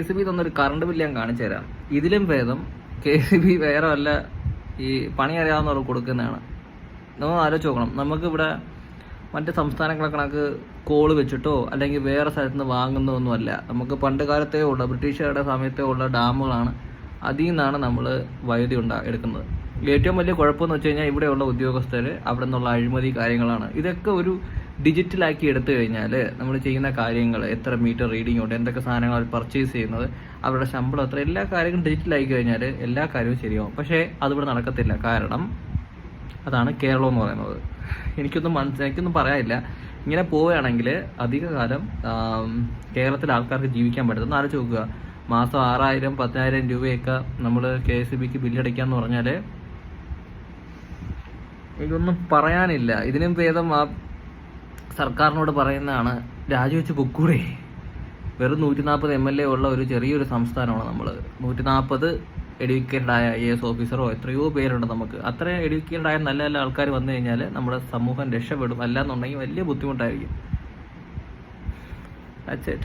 KCB തന്നൊരു current bill ഞാൻ കാണിച്ചു തരാം. ഇതിലും ഭേദം KCB വേറെ വല്ല ഈ പണി അറിയാവുന്നവർക്ക് കൊടുക്കുന്നതാണ്. നമ്മൾ ആലോചിച്ച് നോക്കണം. നമുക്കിവിടെ മറ്റ് സംസ്ഥാനങ്ങളെ കണക്ക് കോള് വെച്ചിട്ടോ അല്ലെങ്കിൽ വേറെ സ്ഥലത്ത് നിന്ന് വാങ്ങുന്നതൊന്നുമല്ല. നമുക്ക് പണ്ട് കാലത്തേ ഉള്ള ബ്രിട്ടീഷുകാരുടെ സമയത്തേ ഉള്ള ഡാമുകളാണ്. അതിൽ നിന്നാണ് നമ്മൾ വൈദ്യുതി എടുക്കുന്നത്. ഏറ്റവും വലിയ കുഴപ്പമെന്ന് വെച്ച് കഴിഞ്ഞാൽ ഇവിടെയുള്ള ഉദ്യോഗസ്ഥർ അവിടെ നിന്നുള്ള അഴിമതി കാര്യങ്ങളാണ്. ഇതൊക്കെ ഒരു ഡിജിറ്റലാക്കി എടുത്തു കഴിഞ്ഞാൽ നമ്മൾ ചെയ്യുന്ന കാര്യങ്ങൾ, എത്ര മീറ്റർ റീഡിംഗ് ഉണ്ട്, എന്തൊക്കെ സാധനങ്ങൾ പർച്ചേസ് ചെയ്യുന്നത്, അവരുടെ ശമ്പളം എത്ര, എല്ലാ കാര്യങ്ങളും ഡിജിറ്റലാക്കി കഴിഞ്ഞാൽ എല്ലാ കാര്യവും ശരിയാവും. പക്ഷേ അതിവിടെ നടക്കത്തില്ല. കാരണം അതാണ് കേരളം എന്ന് പറയുന്നത്. എനിക്കൊന്നും പറയാനില്ല. ഇങ്ങനെ പോവുകയാണെങ്കിൽ അധിക കാലം കേരളത്തിലെ ആൾക്കാർക്ക് ജീവിക്കാൻ പറ്റും. ആലോചിച്ച് നോക്കുക, മാസം 6,000 10,000 രൂപയൊക്കെ നമ്മൾ KCBക്ക് ബില്ലടയ്ക്കാന്ന് പറഞ്ഞാൽ ഇതൊന്നും പറയാനില്ല. ഇതിനും ഭേദം ആ സർക്കാരിനോട് പറയുന്നതാണ്, രാജിവെച്ച് പൊക്കൂടെ. വെറും 140 MLA ഉള്ള ഒരു ചെറിയൊരു സംസ്ഥാനമാണ് നമ്മൾ. 140 എഡ്യൂക്കേറ്റഡ് ആയ IAS ഓഫീസറോ എത്രയോ പേരുണ്ട് നമുക്ക്. അത്ര എഡ്യൂക്കേറ്റഡ് ആയ നല്ല നല്ല ആൾക്കാർ വന്നു കഴിഞ്ഞാൽ നമ്മുടെ സമൂഹം രക്ഷപ്പെടും. അല്ലാന്നുണ്ടെങ്കിൽ വലിയ ബുദ്ധിമുട്ടായിരിക്കും. That's it.